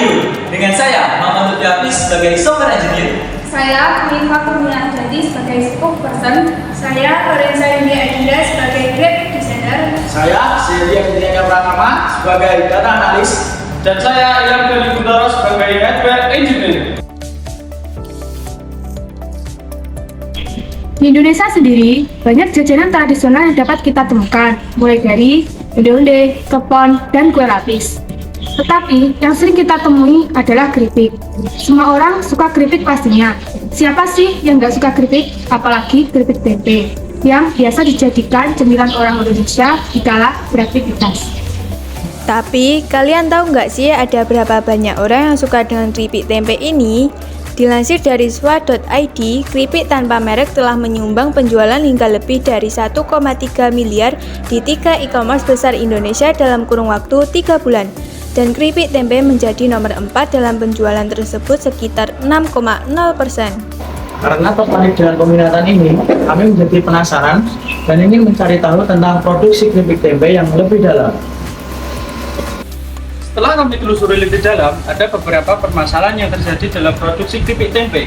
Review dengan saya Muhammad Lutfi Hafiz sebagai software engineer. Saya Hanifah Kurnia Jadi sebagai spokesperson. Saya Lorenza Yuni Adinda sebagai graphic designer. Saya Sedia Indriya Pratama sebagai data analis. Dan saya Ilham Dali Kuntoro sebagai hardware engineer. Di Indonesia sendiri, banyak jajanan tradisional yang dapat kita temukan, mulai dari onde-onde, kepon, dan kue lapis. Tetapi, yang sering kita temui adalah keripik. Semua orang suka keripik pastinya. Siapa sih yang nggak suka keripik? Apalagi keripik tempe, yang biasa dijadikan cemilan orang Indonesia dikala beraktivitas. Tapi, kalian tahu nggak sih ada berapa banyak orang yang suka dengan keripik tempe ini? Dilansir dari swa.id, keripik tanpa merek telah menyumbang penjualan hingga lebih dari 1,3 miliar di 3 e-commerce besar Indonesia dalam kurun waktu 3 bulan. Dan keripik tempe menjadi nomor 4 dalam penjualan tersebut sekitar 6,0%. Karena tertarik dengan peminatan ini, kami menjadi penasaran dan ingin mencari tahu tentang produksi keripik tempe yang lebih dalam. Setelah kami telusuri lebih dalam, ada beberapa permasalahan yang terjadi dalam produksi keripik tempe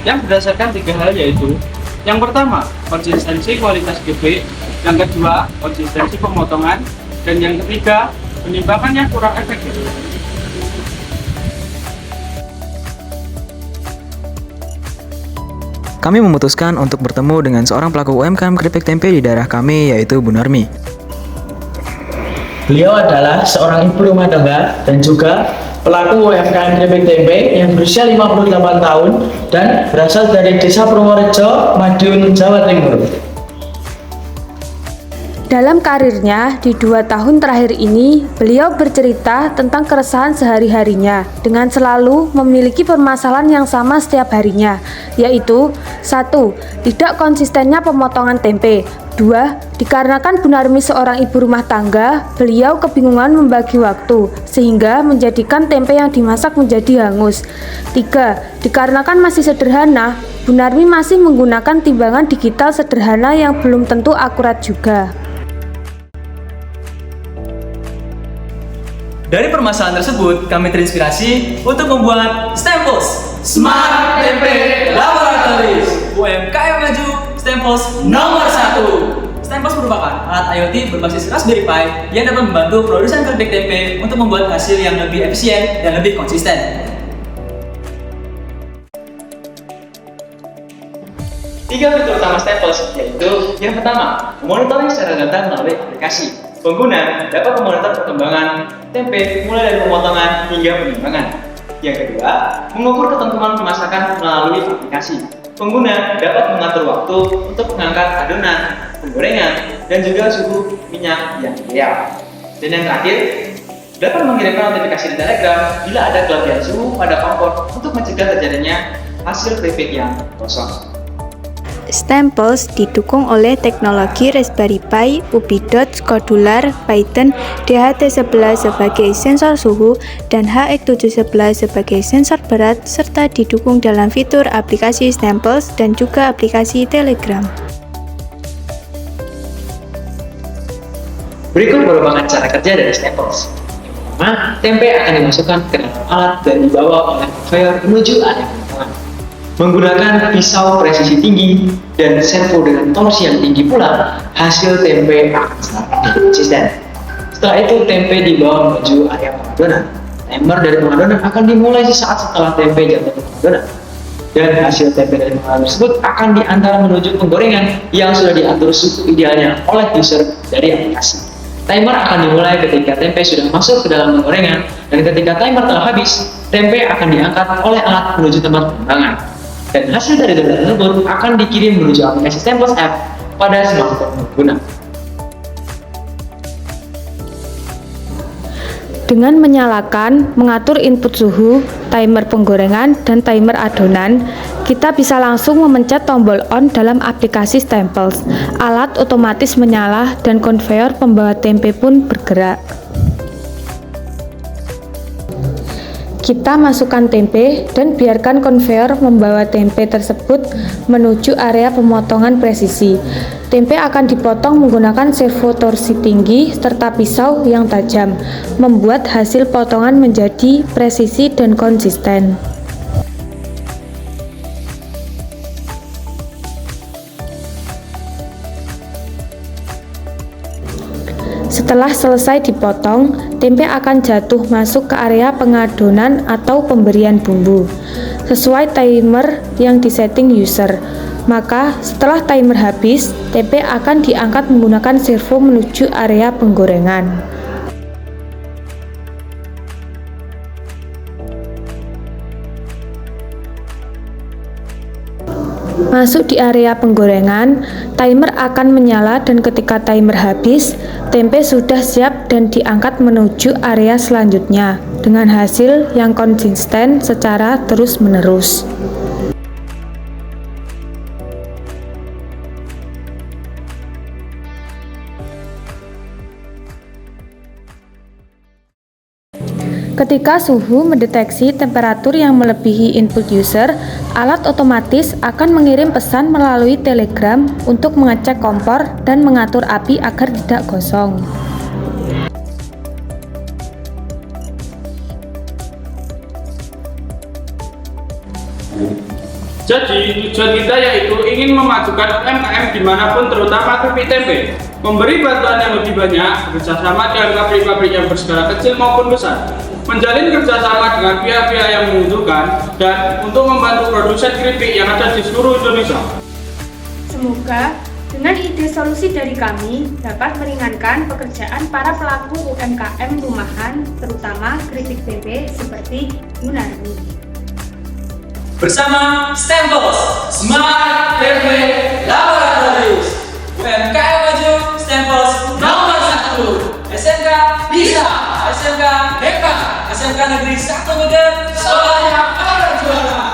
yang berdasarkan 3 hal, yaitu yang pertama, konsistensi kualitas keripik, yang kedua, konsistensi pemotongan, dan yang ketiga, penimbangan yang kurang efektif. Kami memutuskan untuk bertemu dengan seorang pelaku UMKM keripik tempe di daerah kami, yaitu Bu Normi. Beliau adalah seorang ibu rumah tangga dan juga pelaku UMKM keripik tempe yang berusia 58 tahun dan berasal dari Desa Purworejo, Madiun, Jawa Timur. Dalam karirnya, di 2 tahun terakhir ini, beliau bercerita tentang keresahan sehari-harinya dengan selalu memiliki permasalahan yang sama setiap harinya, yaitu 1. Tidak konsistennya pemotongan tempe. 2. Dikarenakan Bu Narmi seorang ibu rumah tangga, beliau kebingungan membagi waktu, sehingga menjadikan tempe yang dimasak menjadi hangus. 3. Dikarenakan masih sederhana, Bu Narmi masih menggunakan timbangan digital sederhana yang belum tentu akurat juga. Dari permasalahan tersebut, kami terinspirasi untuk membuat Stemples Smart Tempe Laboratories UMKM maju Stemples nomor 1. Stemples merupakan alat IoT berbasis Raspberry Pi yang dapat membantu produsen keripik tempe untuk membuat hasil yang lebih efisien dan lebih konsisten. 3 fitur utama Stemples, yaitu yang pertama, monitoring secara data melalui aplikasi. Pengguna dapat memonitor perkembangan tempe mulai dari pemotongan hingga penimbangan. Yang kedua, mengukur ketentuan pemasakan melalui aplikasi. Pengguna dapat mengatur waktu untuk mengangkat adonan, penggorengan, dan juga suhu minyak yang ideal. Dan yang terakhir, dapat mengirimkan notifikasi di Telegram bila ada kelebihan suhu pada kompor untuk mencegah terjadinya hasil keripik yang kosong. Stemples didukung oleh teknologi Raspberry Pi, UbiDot, Scodular, Python, DHT11 sebagai sensor suhu, dan HX711 sebagai sensor berat, serta didukung dalam fitur aplikasi Stemples dan juga aplikasi Telegram. Berikut merupakan cara kerja dari Stemples. Yang pertama, tempe akan dimasukkan ke dalam alat dan dibawa oleh conveyor menuju area penimbangan. Menggunakan pisau presisi tinggi dan servo dengan torsi yang tinggi pula, hasil tempe akan sangat konsisten. Setelah itu, tempe dibawa menuju area pengadonan. Timer dari pengadonan akan dimulai sesaat setelah tempe jatuh ke pengadonan. Dan hasil tempe dari pengadonan tersebut akan diantar menuju penggorengan yang sudah diatur suhu idealnya oleh user dari aplikasi. Timer akan dimulai ketika tempe sudah masuk ke dalam penggorengan, dan ketika timer telah habis, tempe akan diangkat oleh alat menuju tempat penimbangan. Dan hasil dari data tersebut akan dikirim menuju aplikasi Stemples App pada smartphone pengguna. Dengan menyalakan, mengatur input suhu, timer penggorengan, dan timer adonan, kita bisa langsung memencet tombol on dalam aplikasi Stemples. Alat otomatis menyala dan konveyor pembawa tempe pun bergerak. Kita masukkan tempe dan biarkan konveyor membawa tempe tersebut menuju area pemotongan presisi. Tempe akan dipotong menggunakan servo torsi tinggi serta pisau yang tajam, membuat hasil potongan menjadi presisi dan konsisten. Setelah selesai dipotong, tempe akan jatuh masuk ke area pengadonan atau pemberian bumbu sesuai timer yang disetting user. Maka setelah timer habis, tempe akan diangkat menggunakan servo menuju area penggorengan. Masuk di area penggorengan, timer akan menyala dan ketika timer habis, tempe sudah siap dan diangkat menuju area selanjutnya dengan hasil yang konsisten secara terus-menerus. Ketika suhu mendeteksi temperatur yang melebihi input user, alat otomatis akan mengirim pesan melalui telegram untuk mengecek kompor dan mengatur api agar tidak gosong. Jadi, tujuan kita yaitu ingin memajukan UMKM dimanapun, terutama keripik tempe, memberi bantuan yang lebih banyak, bekerjasama dengan pabrik-pabrik yang berskala kecil maupun besar, menjalin kerjasama dengan pihak-pihak yang membutuhkan, dan untuk membantu produsen keripik yang ada di seluruh Indonesia. Semoga dengan ide solusi dari kami dapat meringankan pekerjaan para pelaku UMKM rumahan, terutama keripik tempe seperti Bunarmi. Bersama Stemples Smart Tempe Laboratories, UMKM maju, Stemples nomor 1. SMK bisa, SMK hebat, SMK Negeri 1 Medan, sekolahnya orang juara.